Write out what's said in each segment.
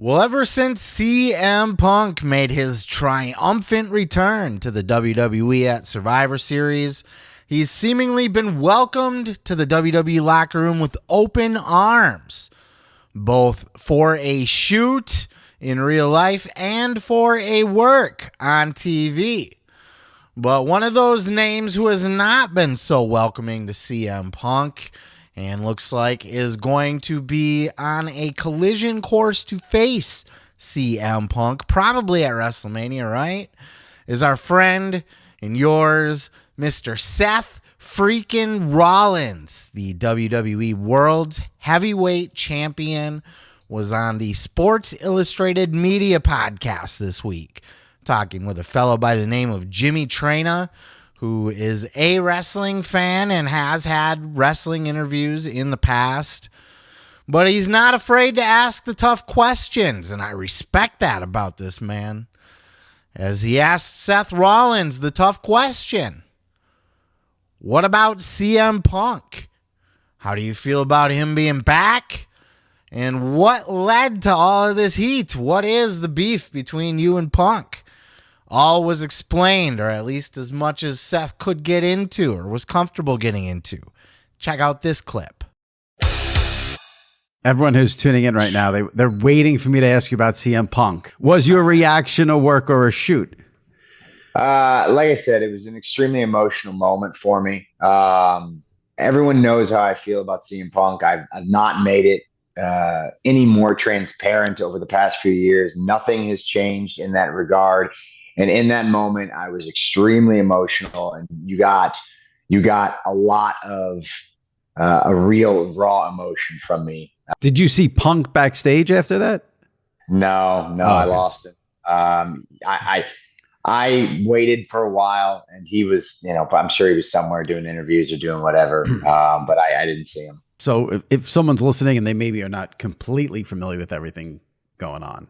Well, ever since CM Punk made his triumphant return to the WWE at Survivor Series, he's seemingly been welcomed to the WWE locker room with open arms, both for a shoot in real life and for a work on TV. But one of those names who has not been so welcoming to CM Punk and looks like is going to be on a collision course to face CM Punk, probably at WrestleMania, right? Is our friend and yours, Mr. Seth Freakin Rollins, the WWE World's Heavyweight Champion, was on the Sports Illustrated Media podcast this week, talking with a fellow by the name of Jimmy Traina, who is a wrestling fan and has had wrestling interviews in the past. But he's not afraid to ask the tough questions, and I respect that about this man. As he asked Seth Rollins the tough question, what about CM Punk? How do you feel about him being back? And what led to all of this heat? What is the beef between you and Punk? All was explained, or at least as much as Seth could get into or was comfortable getting into. Check out this clip. Everyone who's tuning in right now, they're waiting for me to ask you about CM Punk. Was your reaction a work or a shoot? Like I said, it was an extremely emotional moment for me. Everyone knows how I feel about CM Punk. I've not made it any more transparent over the past few years. Nothing has changed in that regard. And in that moment, I was extremely emotional, and you got a lot of a real raw emotion from me. Did you see Punk backstage after that? No, Oh, I okay. lost him. I waited for a while, and he was, I'm sure he was somewhere doing interviews or doing whatever. But I didn't see him. So if someone's listening and they maybe are not completely familiar with everything going on,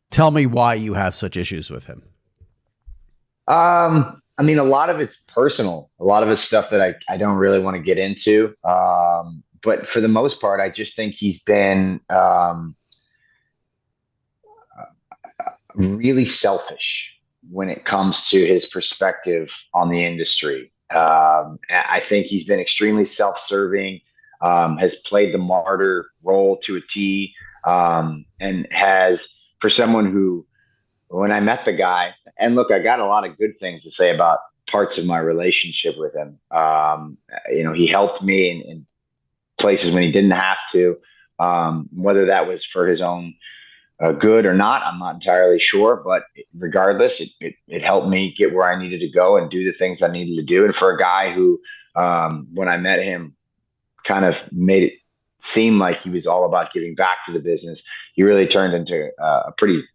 tell me why you have such issues with him. I mean, a lot of it's personal. A lot of it's stuff that I don't really want to get into. But for the most part, I just think he's been really selfish when it comes to his perspective on the industry. I think he's been extremely self-serving, has played the martyr role to a T, and has, for someone who, when I met the guy, and look, I got a lot of good things to say about parts of my relationship with him. He helped me in places when he didn't have to, whether that was for his own good or not, I'm not entirely sure. But regardless, it helped me get where I needed to go and do the things I needed to do. And for a guy who, when I met him, kind of made it seem like he was all about giving back to the business, he really turned into a pretty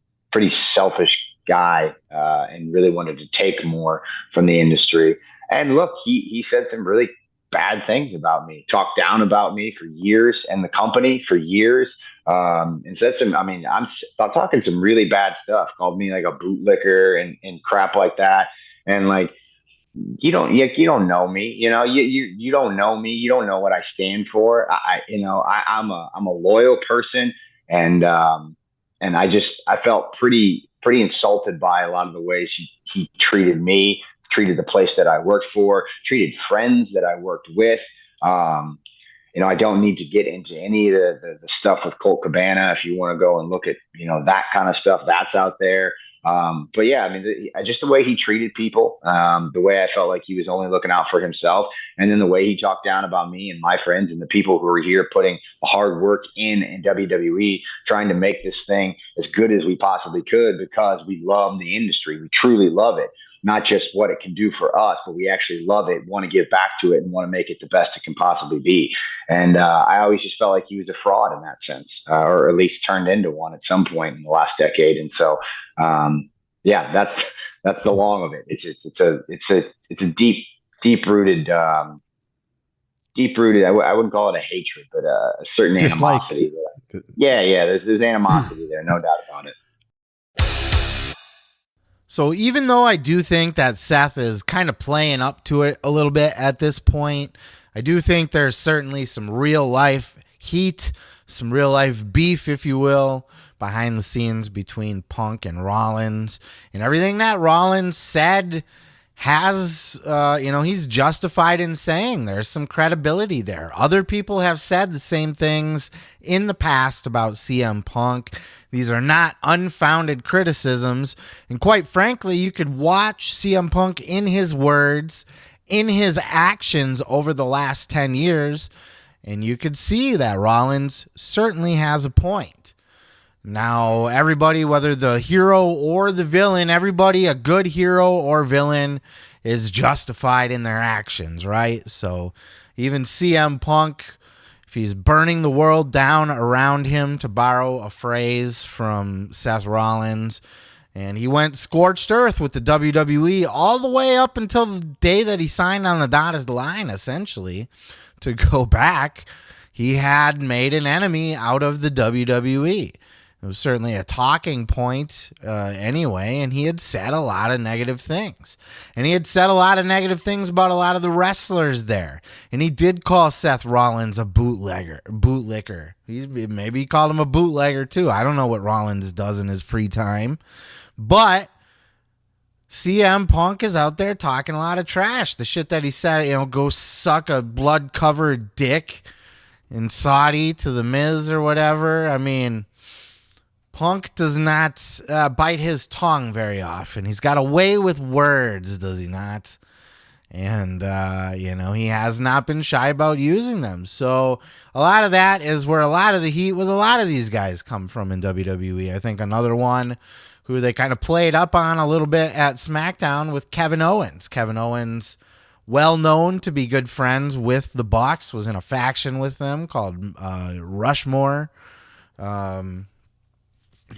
selfish guy, and really wanted to take more from the industry. And look, he said some really bad things about me, talked down about me for years and the company for years, and said some, I'm talking some really bad stuff, called me like a bootlicker and crap like that. And like, you don't know me, you don't know me. You don't know what I stand for. I'm a loyal person. And I felt pretty insulted by a lot of the ways he treated me, treated the place that I worked for, treated friends that I worked with. I don't need to get into any of the stuff with Colt Cabana. If you want to go and look at, that kind of stuff, that's out there. But yeah, just the way he treated people, the way I felt like he was only looking out for himself, and then the way he talked down about me and my friends and the people who were here putting the hard work in WWE, trying to make this thing as good as we possibly could, because we love the industry. We truly love it. Not just what it can do for us, but we actually love it, want to give back to it, and want to make it the best it can possibly be. And I always just felt like he was a fraud in that sense, or at least turned into one at some point in the last decade. And so, yeah, that's the long of it. It's a deep rooted. I wouldn't call it a hatred, but a certain animosity. Yeah. There's animosity there, no doubt about it. So even though I do think that Seth is kind of playing up to it a little bit at this point, I do think there's certainly some real life heat, some real life beef, if you will, behind the scenes between Punk and Rollins, and everything that Rollins said has, he's justified in saying. There's some credibility there. Other people have said the same things in the past about CM Punk. These are not unfounded criticisms. And quite frankly, you could watch CM Punk in his words, in his actions over the last 10 years, and you could see that Rollins certainly has a point. Now, everybody, whether the hero or the villain, everybody, a good hero or villain, is justified in their actions, right? So even CM Punk, if he's burning the world down around him, to borrow a phrase from Seth Rollins, and he went scorched earth with the WWE all the way up until the day that he signed on the dotted line, essentially, to go back, he had made an enemy out of the WWE. It was certainly a talking point anyway, and he had said a lot of negative things. And he had said a lot of negative things about a lot of the wrestlers there. And he did call Seth Rollins a bootlicker. Maybe he called him a bootlegger too. I don't know what Rollins does in his free time. But CM Punk is out there talking a lot of trash. The shit that he said, go suck a blood-covered dick in Saudi to the Miz or whatever. I mean, Punk does not bite his tongue very often. He's got a way with words, does he not? And, he has not been shy about using them. So a lot of that is where a lot of the heat with a lot of these guys come from in WWE. I think another one who they kind of played up on a little bit at SmackDown with Kevin Owens. Kevin Owens, well known to be good friends with the Bucks, was in a faction with them called Rushmore.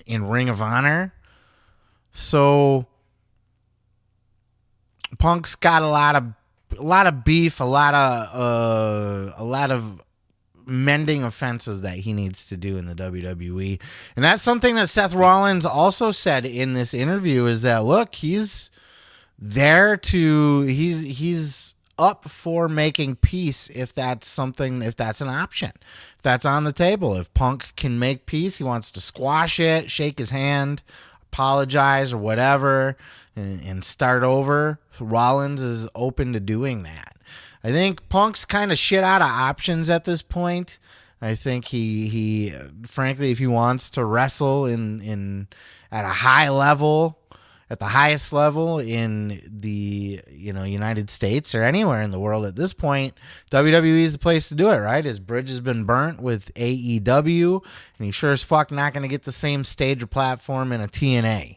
In Ring of Honor. So Punk's got a lot of beef, a lot of mending offenses that he needs to do in the WWE. And that's something that Seth Rollins also said in this interview, is that, look, he's up for making peace if that's an option. If that's on the table. If Punk can make peace, he wants to squash it, shake his hand, apologize or whatever, and start over. Rollins is open to doing that. I think Punk's kind of shit out of options at this point. I think he frankly, if he wants to wrestle at a high level, at the highest level in the United States or anywhere in the world at this point, WWE is the place to do it, right? His bridge has been burnt with AEW, and he's sure as fuck not going to get the same stage or platform in a TNA.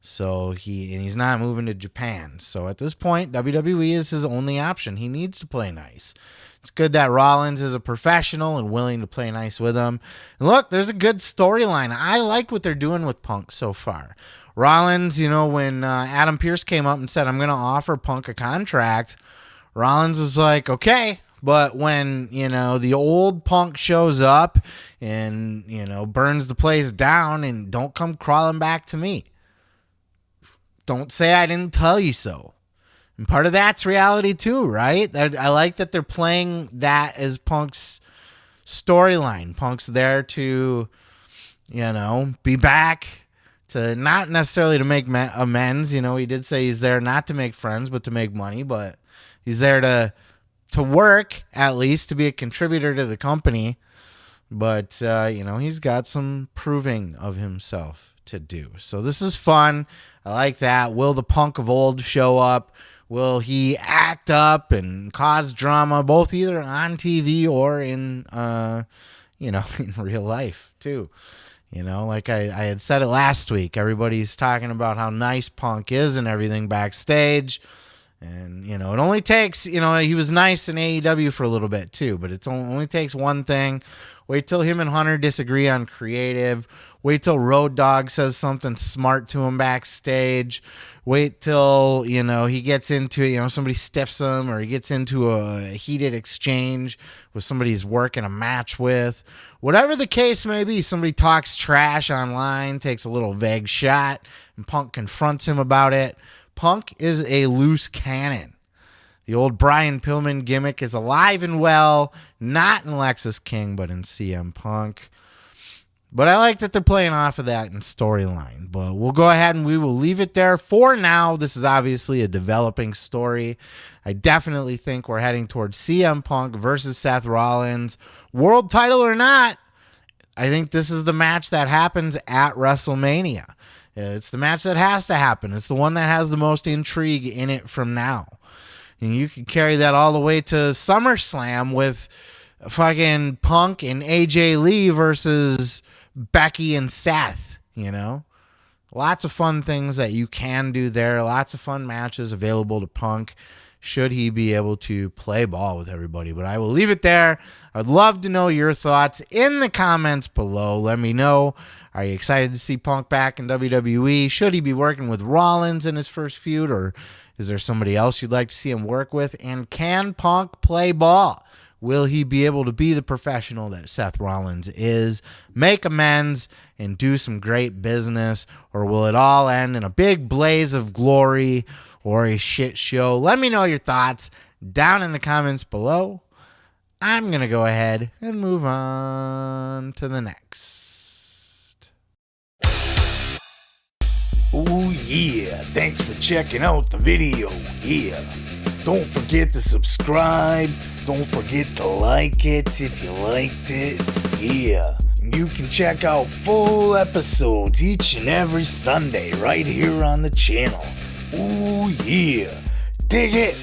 So he's not moving to Japan. So at this point, WWE is his only option. He needs to play nice. It's good that Rollins is a professional and willing to play nice with him. And look, there's a good storyline. I like what they're doing with Punk so far. Rollins, when Adam Pearce came up and said, I'm going to offer Punk a contract, Rollins was like, okay. But when, the old Punk shows up and, burns the place down, and don't come crawling back to me. Don't say I didn't tell you so. And part of that's reality too, right? I like that they're playing that as Punk's storyline. Punk's there to, be back, to not necessarily to make amends. He did say he's there not to make friends, but to make money. But he's there to work, at least, to be a contributor to the company. But, he's got some proving of himself to do. So this is fun. I like that. Will the Punk of old show up? Will he act up and cause drama, both either on TV or in, in real life too? Like I had said it last week, everybody's talking about how nice Punk is and everything backstage. And, it only takes, he was nice in AEW for a little bit too, but it only takes one thing. Wait till him and Hunter disagree on creative. Wait till Road Dogg says something smart to him backstage. Wait till, he gets into it, somebody stiffs him, or he gets into a heated exchange with somebody he's working a match with. Whatever the case may be, somebody talks trash online, takes a little vague shot, and Punk confronts him about it. Punk is a loose cannon. The old Brian Pillman gimmick is alive and well, not in Lexus King, but in CM Punk. But I like that they're playing off of that in storyline. But we'll go ahead and we will leave it there for now. This is obviously a developing story. I definitely think we're heading towards CM Punk versus Seth Rollins. World title or not, I think this is the match that happens at WrestleMania. It's the match that has to happen. It's the one that has the most intrigue in it from now. And you can carry that all the way to SummerSlam with fucking Punk and AJ Lee versus Becky and Seth, you know? Lots of fun things that you can do there. Lots of fun matches available to Punk should he be able to play ball with everybody. But I will leave it there. I'd love to know your thoughts in the comments below. Let me know. Are you excited to see Punk back in WWE? Should he be working with Rollins in his first feud, or is there somebody else you'd like to see him work with? And can Punk play ball? Will he be able to be the professional that Seth Rollins is, make amends, and do some great business? Or will it all end in a big blaze of glory or a shit show? Let me know your thoughts down in the comments below. I'm going to go ahead and move on to the next. Oh yeah, thanks for checking out the video. Yeah, don't forget to subscribe. Don't forget to like it if you liked it. Yeah, you can check out full episodes each and every Sunday right here on the channel. Oh yeah, dig it.